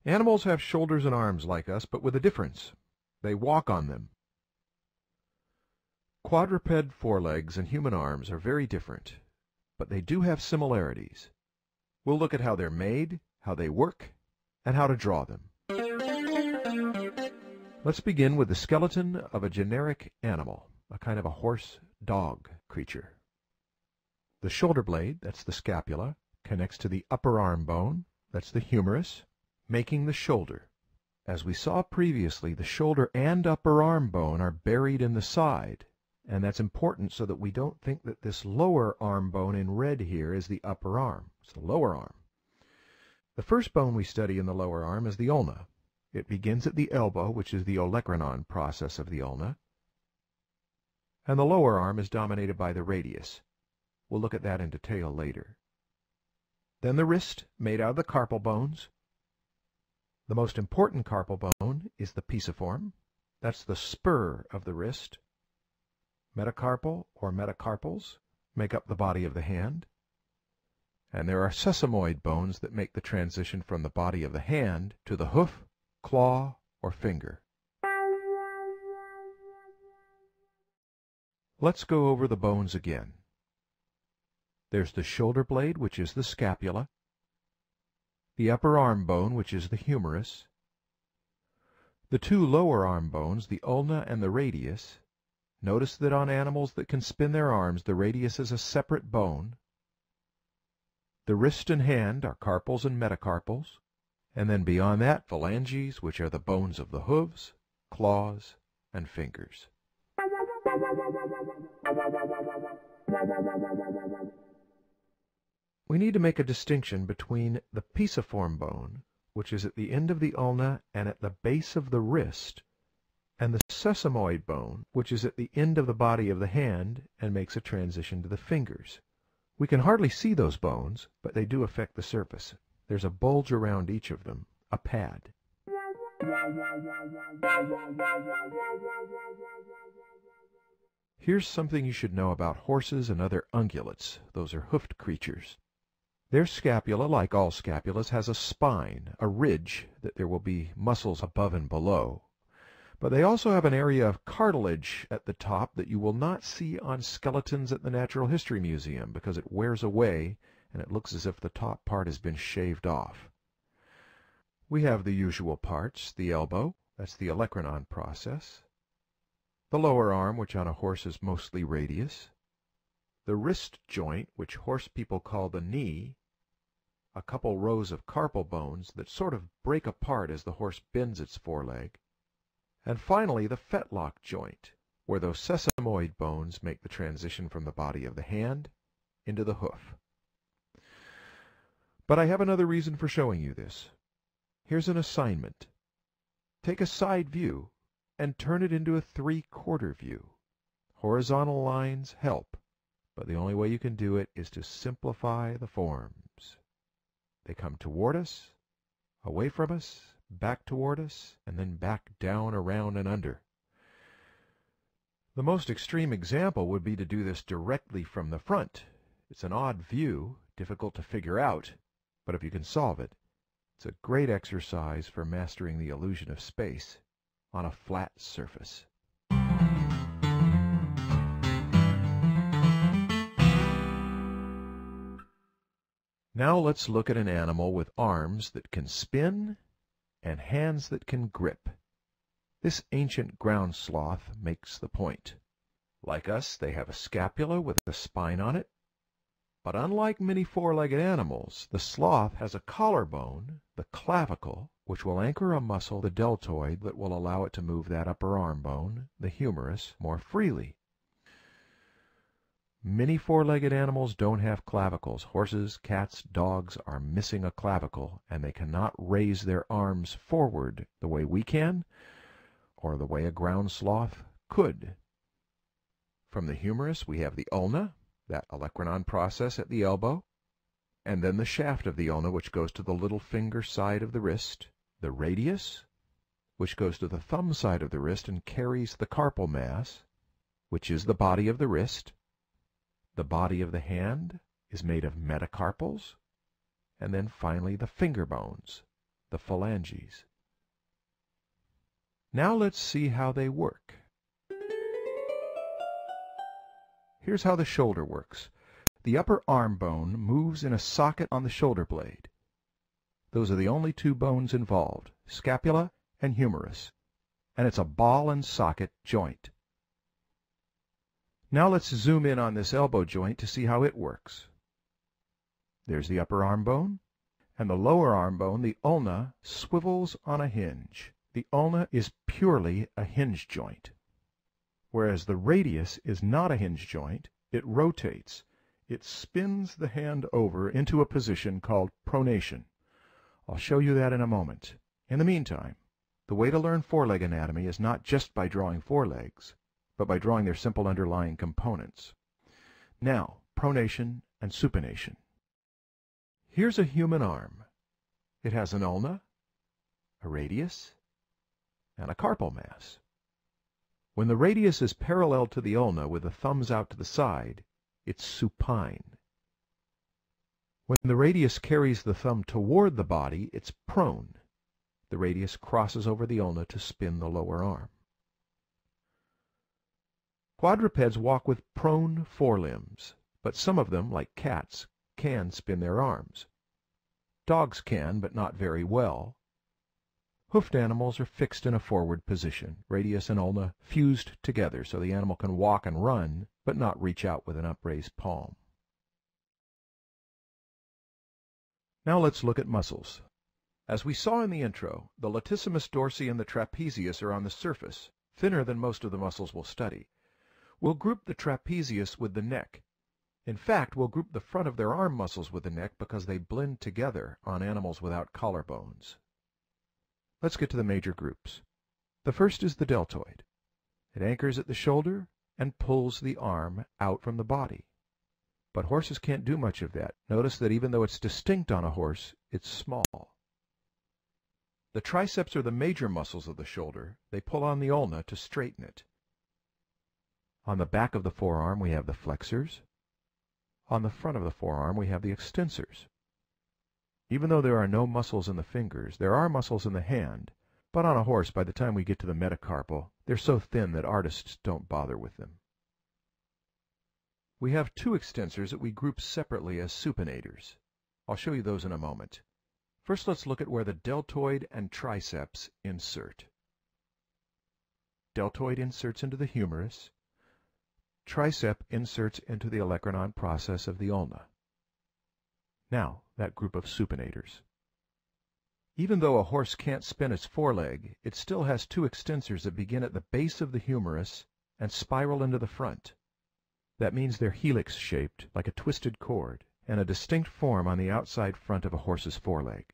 Animals have shoulders and arms like us, but with a difference. They walk on them. Quadruped forelegs and human arms are very different, but they do have similarities. We'll look at how they're made, how they work, and how to draw them. Let's begin with the skeleton of a generic animal, a kind of a horse-dog creature. The shoulder blade, that's the scapula, connects to the upper arm bone, that's the humerus, making the shoulder. As we saw previously, the shoulder and upper arm bone are buried in the side, and that's important so that we don't think that this lower arm bone in red here is the upper arm. It's the lower arm. The first bone we study in the lower arm is the ulna. It begins at the elbow, which is the olecranon process of the ulna, and the lower arm is dominated by the radius. We'll look at that in detail later. Then the wrist, made out of the carpal bones. The most important carpal bone is the pisiform. That's the spur of the wrist. Metacarpal or metacarpals make up the body of the hand. And there are sesamoid bones that make the transition from the body of the hand to the hoof, claw, or finger. Let's go over the bones again. There's the shoulder blade, which is the scapula, the upper arm bone, which is the humerus, the two lower arm bones, the ulna and the radius. Notice that on animals that can spin their arms, the radius is a separate bone. The wrist and hand are carpals and metacarpals, and then beyond that, phalanges, which are the bones of the hooves, claws, and fingers. We need to make a distinction between the pisiform bone, which is at the end of the ulna and at the base of the wrist, and the sesamoid bone, which is at the end of the body of the hand and makes a transition to the fingers. We can hardly see those bones, but they do affect the surface. There's a bulge around each of them, a pad. Here's something you should know about horses and other ungulates. Those are hoofed creatures. Their scapula, like all scapulas, has a spine, a ridge, that there will be muscles above and below. But they also have an area of cartilage at the top that you will not see on skeletons at the Natural History Museum because it wears away and it looks as if the top part has been shaved off. We have the usual parts, the elbow, that's the olecranon process, the lower arm, which on a horse is mostly radius, the wrist joint, which horse people call the knee, a couple rows of carpal bones that sort of break apart as the horse bends its foreleg, and finally the fetlock joint, where those sesamoid bones make the transition from the body of the hand into the hoof. But I have another reason for showing you this. Here's an assignment. Take a side view and turn it into a 3/4 view. Horizontal lines help, but the only way you can do it is to simplify the forms. They come toward us, away from us, back toward us, and then back down, around, and under. The most extreme example would be to do this directly from the front. It's an odd view, difficult to figure out, but if you can solve it, it's a great exercise for mastering the illusion of space on a flat surface. Now let's look at an animal with arms that can spin and hands that can grip. This ancient ground sloth makes the point. Like us, they have a scapula with a spine on it, but unlike many four-legged animals, the sloth has a collarbone, the clavicle, which will anchor a muscle, the deltoid, that will allow it to move that upper arm bone, the humerus, more freely. Many four-legged animals don't have clavicles. Horses, cats, dogs are missing a clavicle, and they cannot raise their arms forward the way we can, or the way a ground sloth could. From the humerus, we have the ulna, that olecranon process at the elbow, and then the shaft of the ulna, which goes to the little finger side of the wrist, the radius, which goes to the thumb side of the wrist and carries the carpal mass, which is the body of the wrist. The body of the hand is made of metacarpals, and then finally the finger bones, the phalanges. Now let's see how they work. Here's how the shoulder works. The upper arm bone moves in a socket on the shoulder blade. Those are the only two bones involved, scapula and humerus, and it's a ball and socket joint. Now let's zoom in on this elbow joint to see how it works. There's the upper arm bone, and the lower arm bone, the ulna, swivels on a hinge. The ulna is purely a hinge joint. Whereas the radius is not a hinge joint, it rotates. It spins the hand over into a position called pronation. I'll show you that in a moment. In the meantime, the way to learn foreleg anatomy is not just by drawing forelegs, but by drawing their simple underlying components. Now, pronation and supination. Here's a human arm. It has an ulna, a radius, and a carpal mass. When the radius is parallel to the ulna with the thumbs out to the side, it's supine. When the radius carries the thumb toward the body, it's prone. The radius crosses over the ulna to spin the lower arm. Quadrupeds walk with prone forelimbs, but some of them, like cats, can spin their arms. Dogs can, but not very well. Hoofed animals are fixed in a forward position, radius and ulna fused together so the animal can walk and run, but not reach out with an upraised palm. Now let's look at muscles. As we saw in the intro, the latissimus dorsi and the trapezius are on the surface, thinner than most of the muscles we'll study. We'll group the trapezius with the neck. In fact, we'll group the front of their arm muscles with the neck because they blend together on animals without collarbones. Let's get to the major groups. The first is the deltoid. It anchors at the shoulder and pulls the arm out from the body. But horses can't do much of that. Notice that even though it's distinct on a horse, it's small. The triceps are the major muscles of the shoulder. They pull on the ulna to straighten it. On the back of the forearm, we have the flexors. On the front of the forearm, we have the extensors. Even though there are no muscles in the fingers, there are muscles in the hand, but on a horse, by the time we get to the metacarpal, they're so thin that artists don't bother with them. We have two extensors that we group separately as supinators. I'll show you those in a moment. First, let's look at where the deltoid and triceps insert. Deltoid inserts into the humerus. Tricep inserts into the olecranon process of the ulna. Now, that group of supinators. Even though a horse can't spin its foreleg, it still has two extensors that begin at the base of the humerus and spiral into the front. That means they're helix-shaped, like a twisted cord, and a distinct form on the outside front of a horse's foreleg.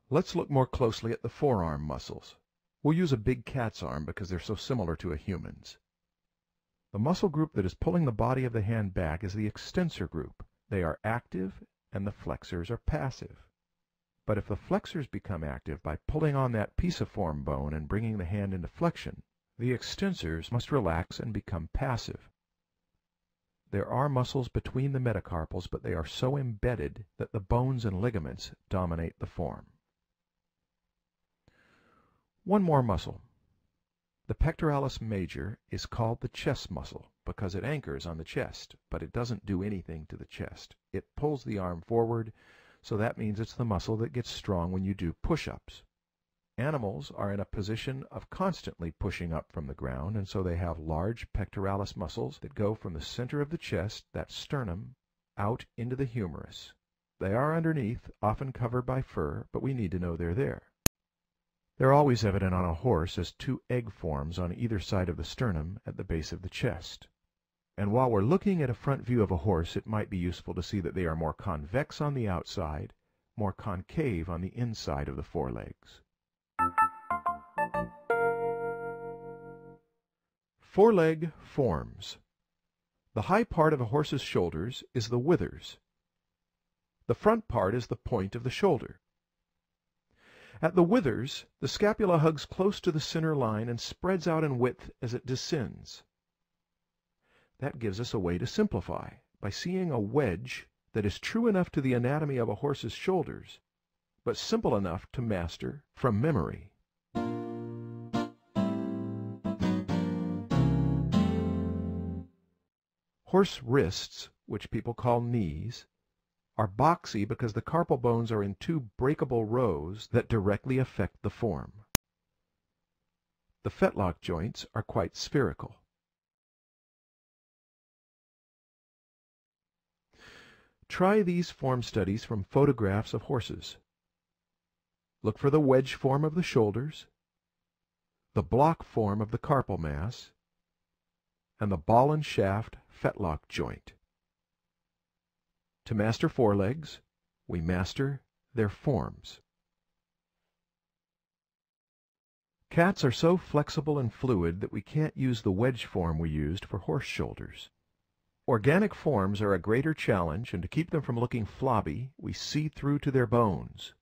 Let's look more closely at the forearm muscles. We'll use a big cat's arm because they're so similar to a human's. The muscle group that is pulling the body of the hand back is the extensor group. They are active and the flexors are passive. But if the flexors become active by pulling on that pisiform bone and bringing the hand into flexion, the extensors must relax and become passive. There are muscles between the metacarpals, but they are so embedded that the bones and ligaments dominate the form. One more muscle. The pectoralis major is called the chest muscle because it anchors on the chest, but it doesn't do anything to the chest. It pulls the arm forward, so that means it's the muscle that gets strong when you do push-ups. Animals are in a position of constantly pushing up from the ground, and so they have large pectoralis muscles that go from the center of the chest, that sternum, out into the humerus. They are underneath, often covered by fur, but we need to know they're there. They're always evident on a horse as two egg forms on either side of the sternum at the base of the chest. And while we're looking at a front view of a horse, it might be useful to see that they are more convex on the outside, more concave on the inside of the forelegs. Foreleg forms. The high part of a horse's shoulders is the withers. The front part is the point of the shoulder. At the withers, the scapula hugs close to the center line and spreads out in width as it descends. That gives us a way to simplify by seeing a wedge that is true enough to the anatomy of a horse's shoulders, but simple enough to master from memory. Horse wrists, which people call knees, are boxy because the carpal bones are in two breakable rows that directly affect the form. The fetlock joints are quite spherical. Try these form studies from photographs of horses. Look for the wedge form of the shoulders, the block form of the carpal mass, and the ball and shaft fetlock joint. To master forelegs, we master their forms. Cats are so flexible and fluid that we can't use the wedge form we used for horse shoulders. Organic forms are a greater challenge, and to keep them from looking flabby, we see through to their bones.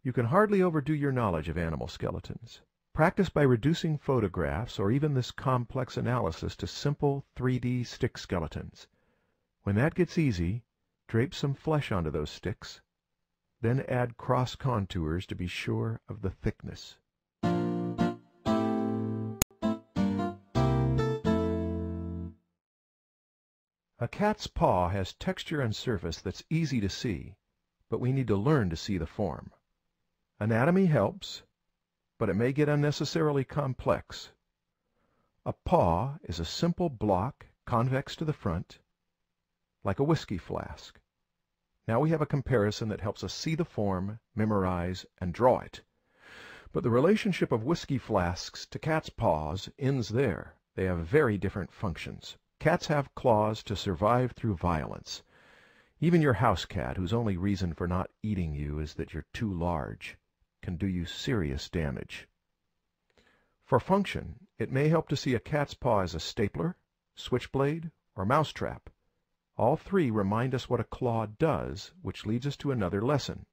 You can hardly overdo your knowledge of animal skeletons. Practice by reducing photographs or even this complex analysis to simple 3D stick skeletons. When that gets easy, drape some flesh onto those sticks, then add cross contours to be sure of the thickness. A cat's paw has texture and surface that's easy to see, but we need to learn to see the form. Anatomy helps, but it may get unnecessarily complex. A paw is a simple block, convex to the front, like a whiskey flask. Now we have a comparison that helps us see the form, memorize, and draw it. But the relationship of whiskey flasks to cat's paws ends there. They have very different functions. Cats have claws to survive through violence. Even your house cat, whose only reason for not eating you is that you're too large, can do you serious damage. For function, it may help to see a cat's paw as a stapler, switchblade, or mousetrap. All three remind us what a claw does, which leads us to another lesson.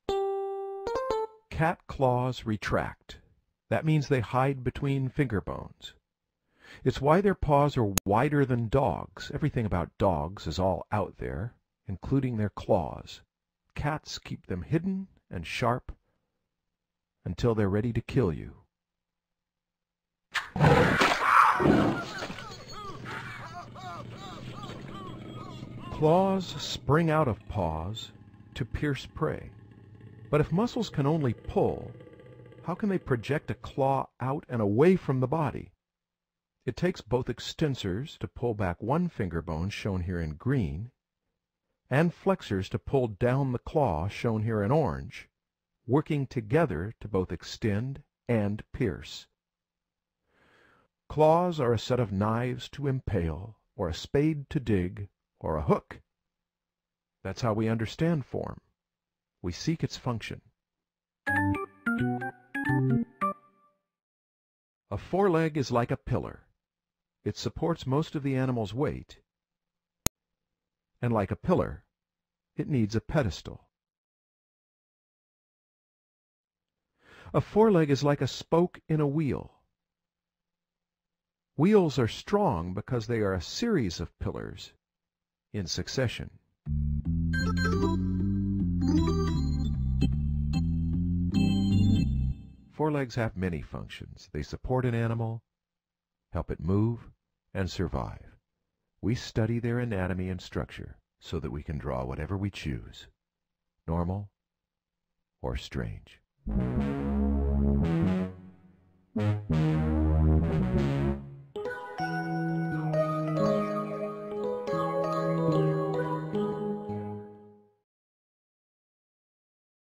Cat claws retract. That means they hide between finger bones. It's why their paws are wider than dogs. Everything about dogs is all out there, including their claws. Cats keep them hidden and sharp until they're ready to kill you. Claws spring out of paws to pierce prey. But if muscles can only pull, how can they project a claw out and away from the body? It takes both extensors to pull back one finger bone, shown here in green, and flexors to pull down the claw, shown here in orange, working together to both extend and pierce. Claws are a set of knives to impale, or a spade to dig, or a hook. That's how we understand form. We seek its function. A foreleg is like a pillar. It supports most of the animal's weight, and like a pillar, it needs a pedestal. A foreleg is like a spoke in a wheel. Wheels are strong because they are a series of pillars in succession. Forelegs have many functions. They support an animal, help it move, and survive. We study their anatomy and structure so that we can draw whatever we choose, normal or strange.